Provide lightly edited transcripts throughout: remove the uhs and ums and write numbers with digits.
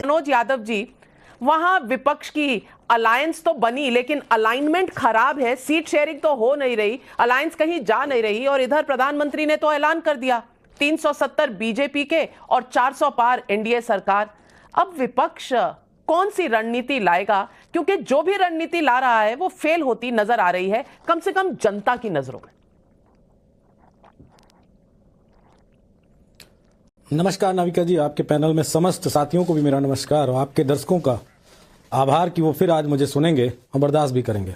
मनोज यादव जी, वहां विपक्ष की अलायंस तो बनी लेकिन अलाइनमेंट खराब है, सीट शेयरिंग तो हो नहीं रही, अलायंस कहीं जा नहीं रही, और इधर प्रधानमंत्री ने तो ऐलान कर दिया 370 बीजेपी के और 400 पार एनडीए सरकार। अब विपक्ष कौन सी रणनीति लाएगा? क्योंकि जो भी रणनीति ला रहा है वो फेल होती नजर आ रही है, कम से कम जनता की नजरों में। नमस्कार नाविका जी, आपके पैनल में समस्त साथियों को भी मेरा नमस्कार, और आपके दर्शकों का आभार कि वो फिर आज मुझे सुनेंगे और बर्दाश्त भी करेंगे।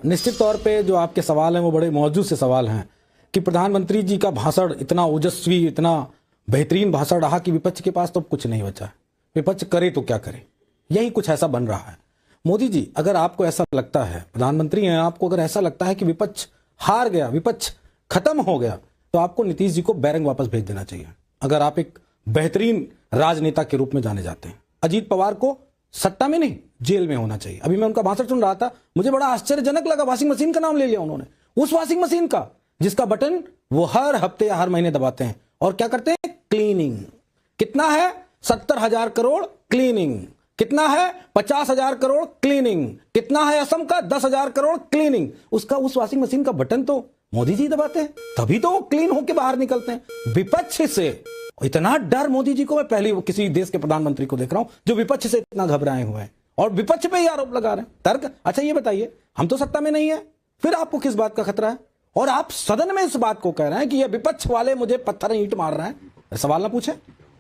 निश्चित तौर पे जो आपके सवाल हैं वो बड़े मौजूद से सवाल हैं कि प्रधानमंत्री जी का भाषण इतना ओजस्वी, इतना बेहतरीन भाषण रहा कि विपक्ष के पास तो कुछ नहीं बचा है। विपक्ष करे तो क्या करे, यही कुछ ऐसा बन रहा है। मोदी जी, अगर आपको ऐसा लगता है, प्रधानमंत्री हैं, आपको अगर ऐसा लगता है कि विपक्ष हार गया, विपक्ष खत्म हो गया, तो आपको नीतीश जी को बैरंग वापस भेज देना चाहिए। अगर आप एक बेहतरीन राजनेता के रूप में जाने जाते हैं, अजीत पवार को सत्ता में नहीं जेल में होना चाहिए। अभी मैं उनका भाषण सुन रहा था, मुझे बड़ा आश्चर्यजनक लगा, वॉशिंग मशीन का नाम ले लिया उन्होंने, उस वॉशिंग मशीन का जिसका बटन वो हर हफ्ते या हर महीने दबाते हैं और क्या करते हैं, क्लीनिंग। कितना है? 70,000 करोड़ क्लीनिंग। कितना है? 50,000 करोड़ क्लीनिंग। कितना है असम का? 10,000 करोड़ क्लीनिंग। उसका उस वॉशिंग मशीन का बटन तो मोदी जी दबाते हैं, तभी तो वो क्लीन होकर बाहर निकलते हैं। विपक्ष से इतना डर मोदी जी को मैं पहली किसी देश के प्रधानमंत्री को देख रहा हूं जो विपक्ष से इतना घबराए हुए हैं और विपक्ष पे ही आरोप लगा रहे हैं। तर्क, अच्छा ये बताइए, हम तो सत्ता में नहीं है, फिर आपको किस बात का खतरा है? और आप सदन में इस बात को कह रहे हैं कि ये विपक्ष वाले मुझे पत्थर ईंट मार रहे हैं। सवाल ना पूछे?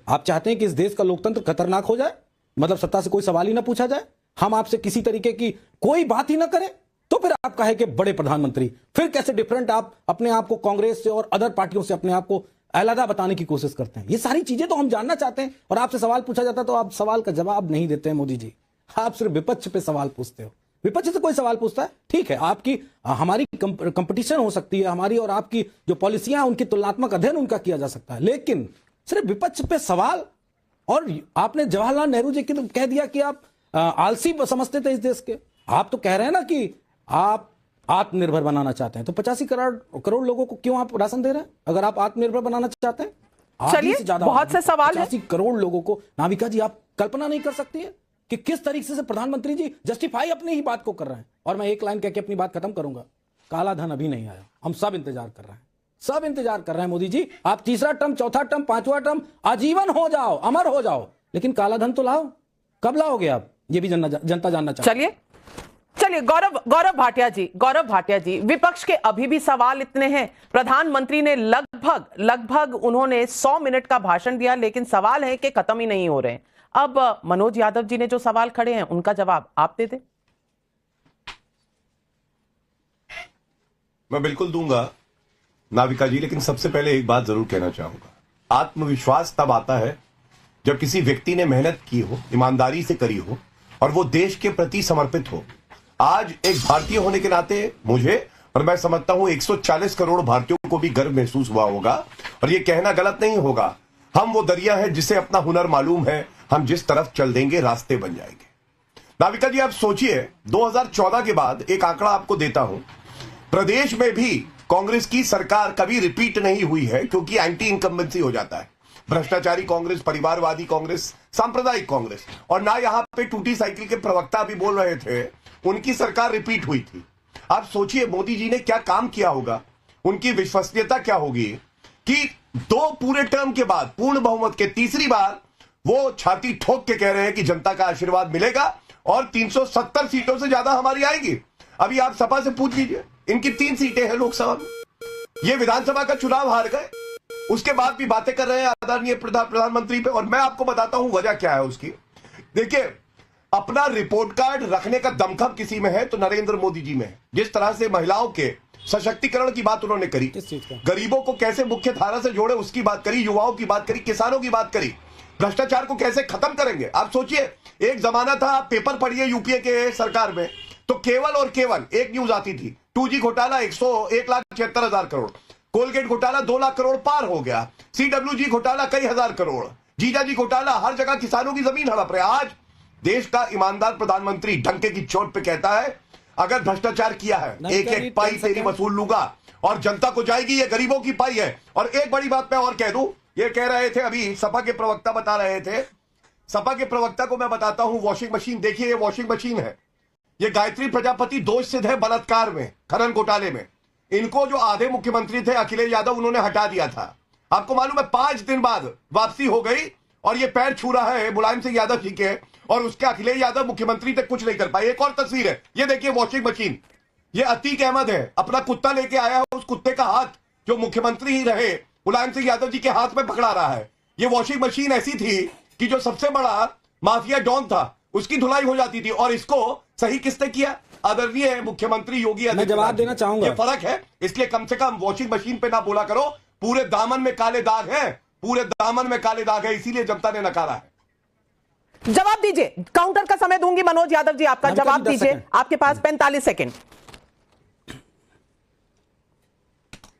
आप चाहते हैं कि इस देश का लोकतंत्र खतरनाक हो जाए, मतलब सत्ता से कोई सवाल ही ना पूछा जाए, हम आपसे किसी तरीके की कोई बात ही ना करें, तो फिर आप कहे कि बड़े प्रधानमंत्री, फिर कैसे डिफरेंट आप अपने आप को कांग्रेस से और अदर पार्टियों से अपने आप को अलग बताने की कोशिश करते हैं? ये सारी चीजें तो हम जानना चाहते हैं, और आपसे सवाल पूछा जाता तो आप सवाल का जवाब नहीं देते हैं। मोदी जी, आप सिर्फ विपक्ष पे सवाल पूछते हो। विपक्ष से कोई सवाल पूछता है, ठीक है, आपकी हमारी कंपटीशन हो सकती है, हमारी और आपकी जो पॉलिसियां उनकी तुलनात्मक अध्ययन उनका किया जा सकता है, लेकिन सिर्फ विपक्ष पे सवाल। और आपने जवाहरलाल नेहरू जी की तो कह दिया कि आप आलसी समझते थे इस देश के। आप तो कह रहे हैं ना कि आप आत्मनिर्भर बनाना चाहते हैं, तो 85 करोड़ लोगों को क्यों आप राशन दे रहे हैं? अगर आप आत्मनिर्भर बनाना चाहते हैं, चलिए, बहुत से सवाल हैं। 85 करोड़ लोगों को, नाविका जी, आप कल्पना नहीं कर सकती है कि किस तरीके से प्रधानमंत्री जी जस्टिफाई अपनी ही बात को कर रहे हैं। और मैं एक लाइन कह के अपनी बात खत्म करूंगा, काला धन अभी नहीं आया, हम सब इंतजार कर रहे हैं, सब इंतजार कर रहे हैं। मोदी जी, आप तीसरा टर्म, चौथा टर्म, पांचवा टर्म, आजीवन हो जाओ, अमर हो जाओ, लेकिन काला धन तो लाओ। कब लाओगे आप? ये भी जनता जानना चाहती है। चलिए गौरव भाटिया जी, विपक्ष के अभी भी सवाल इतने हैं। प्रधानमंत्री ने लगभग उन्होंने 100 मिनट का भाषण दिया, लेकिन सवाल है कि खत्म ही नहीं हो रहे हैं। अब मनोज यादव जी ने जो सवाल खड़े हैं उनका जवाब आप दे दें। मैं बिल्कुल दूंगा नाविका जी, लेकिन सबसे पहले एक बात जरूर कहना चाहूंगा। आत्मविश्वास तब आता है जब किसी व्यक्ति ने मेहनत की हो, ईमानदारी से करी हो, और वो देश के प्रति समर्पित हो। आज एक भारतीय होने के नाते मुझे, और मैं समझता हूं 140 करोड़ भारतीयों को भी गर्व महसूस हुआ होगा, और ये कहना गलत नहीं होगा, हम वो दरिया है जिसे अपना हुनर मालूम है, हम जिस तरफ चल देंगे रास्ते बन जाएंगे। नाविका जी, आप सोचिए, 2014 के बाद एक आंकड़ा आपको देता हूं, प्रदेश में भी कांग्रेस की सरकार कभी रिपीट नहीं हुई है, क्योंकि एंटी इनकम्बेंसी हो जाता है। भ्रष्टाचारी कांग्रेस, परिवारवादी कांग्रेस, सांप्रदायिक कांग्रेस, और ना यहां पे टूटी साइकिल के प्रवक्ता भी बोल रहे थे, उनकी सरकार रिपीट हुई थी। आप सोचिए मोदी जी ने क्या काम किया होगा, उनकी विश्वसनीयता क्या होगी कि 2 पूरे टर्म के बाद पूर्ण बहुमत के तीसरी बार वो छाती ठोक के कह रहे हैं कि जनता का आशीर्वाद मिलेगा और 370 सीटों से ज्यादा हमारी आएगी। अभी आप सपा से पूछ लीजिए, इनकी 3 सीटें हैं लोकसभा में, ये विधानसभा का चुनाव हार गए, उसके बाद भी बातें कर रहे हैं आदरणीय प्रधानमंत्री पे। और मैं आपको बताता हूं वजह क्या है उसकी। देखिए, अपना रिपोर्ट कार्ड रखने का दमखम किसी में है तो नरेंद्र मोदी जी में है। जिस तरह से महिलाओं के सशक्तिकरण की बात उन्होंने करी, गरीबों को कैसे मुख्य धारा से जोड़े उसकी बात करी, युवाओं की बात करी, किसानों की बात करी, भ्रष्टाचार को कैसे खत्म करेंगे। आप सोचिए, एक जमाना था, आप पेपर पढ़िए यूपीए के सरकार में, तो केवल और केवल एक न्यूज आती थी, 2G घोटाला 1,76,000 करोड़, कोलगेट घोटाला 2 लाख करोड़ पार हो गया, CWG घोटाला कई हजार करोड़, जीजाजी घोटाला, हर जगह किसानों की जमीन हड़प रहे। आज देश का ईमानदार प्रधानमंत्री डंके की चोट पे कहता है, अगर भ्रष्टाचार किया है, एक एक पाई तेरी वसूल लूंगा और जनता को जाएगी, ये गरीबों की पाई है। और एक बड़ी बात मैं और कह दूं, ये कह रहे थे अभी सपा के प्रवक्ता बता रहे थे सपा के प्रवक्ता को मैं बताता हूं, वॉशिंग मशीन देखिए, ये वॉशिंग मशीन है। ये गायत्री प्रजापति दोष सिद्ध है बलात्कार में, खनन घोटाले में। इनको जो आधे मुख्यमंत्री थे अखिलेश यादव, उन्होंने हटा दिया था। आपको मालूम है 5 दिन बाद वापसी हो गई और ये पैर छू रहा है मुलायम सिंह यादव जी के, और उसके अखिलेश यादव मुख्यमंत्री तक कुछ नहीं कर पाए। एक और तस्वीर है, ये देखिए वॉशिंग मशीन। ये अतीक अहमद है, अपना कुत्ता लेके आया है, उस कुत्ते का हाथ जो मुख्यमंत्री ही रहे मुलायम सिंह यादव जी के हाथ में पकड़ा रहा है। ये वॉशिंग मशीन ऐसी थी कि जो सबसे बड़ा माफिया डॉन था उसकी धुलाई हो जाती थी, और इसको सही किसने किया? आदरणीय मुख्यमंत्री योगी मैं जवाब देना चाहूंगा। ये फर्क है, इसलिए कम से कम वॉशिंग मशीन पे ना बोला करो। पूरे दामन में काले दाग है, पूरे दामन में काले दाग है, इसीलिए जनता ने नकारा है। जवाब दीजिए, काउंटर का समय दूंगी मनोज यादव जी, आपका जवाब दीजिए, आपके पास 45 सेकंड।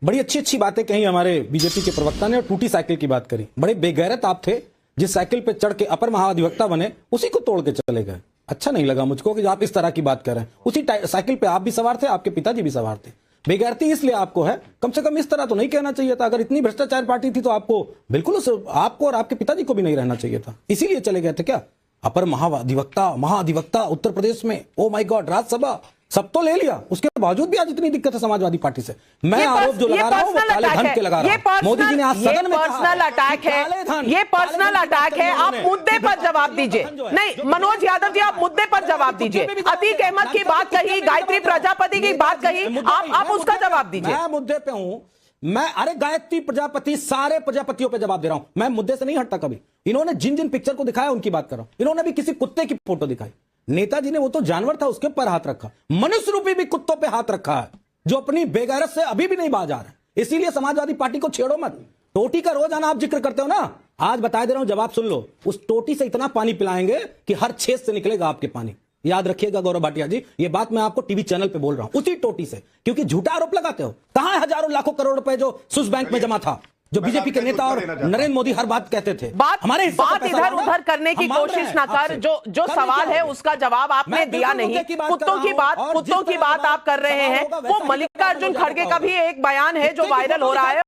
बड़ी अच्छी अच्छी बातें कही हमारे बीजेपी के प्रवक्ता ने, और टूटी साइकिल की बात करी। बड़े बेगैरत आप थे, जिस साइकिल पे चढ़ के अपर महाधिवक्ता बने उसी को तोड़ के चले गए। अच्छा नहीं लगा मुझको कि आप इस तरह की बात कर रहे हैं। उसी साइकिल पे आप भी सवार थे, आपके पिताजी भी सवार थे। बेगैरती इसलिए आपको है, कम से कम इस तरह तो नहीं कहना चाहिए था। अगर इतनी भ्रष्टाचार पार्टी थी तो आपको बिल्कुल आपको और आपके पिताजी को भी नहीं रहना चाहिए था, इसीलिए चले गए थे क्या? अपर महाधिवक्ता उत्तर प्रदेश में, ओ माय गॉड, राज्यसभा सब तो ले लिया, उसके बावजूद भी आज इतनी दिक्कत है समाजवादी पार्टी से। मैं आरोप जो लगा रहा हूं वो काले धन के लगा रहा हूं। मोदी जी ने आज सदन में पर्सनल अटैक है, ये पर्सनल अटैक है। आप मुद्दे पर जवाब दीजिए। नहीं मनोज यादव जी, आप मुद्दे पर जवाब दीजिए। अतीक अहमद की बात कही, गायत्री प्रजापति की बात कही, आप उसका जवाब दीजिए। मैं मुद्दे पे हूं। अरे गायत्री प्रजापति, सारे प्रजापतियों पे जवाब दे रहा हूं। मैं मुद्दे से नहीं हटता कभी। इन्होंने जिन जिन पिक्चर को दिखाया उनकी बात कर रहा हूं। इन्होंने भी किसी कुत्ते की फोटो दिखाई, नेताजी ने वो तो जानवर था उसके ऊपर हाथ रखा। मनुष्य रूपी भी कुत्तों पे हाथ रखा है, जो अपनी बेगैरत से अभी भी नहीं बाज आ रहा है। इसीलिए समाजवादी पार्टी को छेड़ो मत। टोटी का रोजाना आप जिक्र करते हो ना, आज बता दे रहा हूं, जवाब सुन लो। उस टोटी से इतना पानी पिलाएंगे कि हर छेद से निकलेगा आपके पानी। याद रखिएगा गौरव भाटिया जी, ये बात मैं आपको टीवी चैनल पे बोल रहा हूं, उसी टोटी से। क्योंकि झूठा आरोप लगाते हो। कहां है हजारों लाखों करोड़ रुपए जो स्विस बैंक में जमा था, जो बीजेपी के नेता और नरेंद्र मोदी हर बात कहते थे? हमारे बात इधर उधर करने की कोशिश ना कर। जो सवाल है उसका जवाब आपने दिया नहीं। कुत्तों की बात आप कर रहे हैं। वो मल्लिकार्जुन खड़गे का भी एक बयान है जो वायरल हो रहा है।